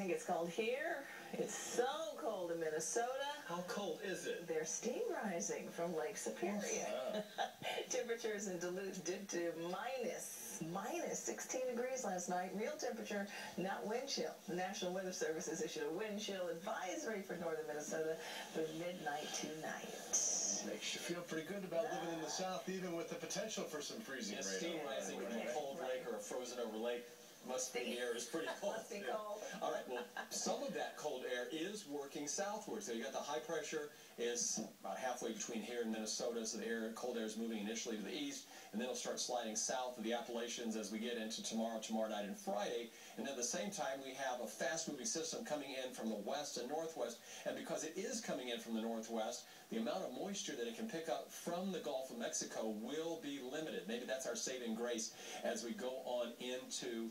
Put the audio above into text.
morning. It's cold here. It's so cold in Minnesota. How cold is it? There's steam rising from Lake Superior. Temperatures in Duluth dipped to minus 16 degrees last night. Real temperature, not wind chill. The National Weather Service has issued a wind chill advisory for northern Minnesota through midnight tonight. Makes you feel pretty good about living in the South, even with the potential for some freezing rain. Steam rising from a cold lake or a frozen over lake. Must be the air is pretty cold. Must be cold. All right, well, some of that cold air is working southward. So you got the high pressure is about halfway between here and Minnesota, so the cold air is moving initially to the east, and then it'll start sliding south of the Appalachians as we get into tomorrow night, and Friday. And at the same time, we have a fast-moving system coming in from the west and northwest, and because it is coming in from the northwest, the amount of moisture that it can pick up from the Gulf of Mexico will be limited. Maybe that's our saving grace as we go on into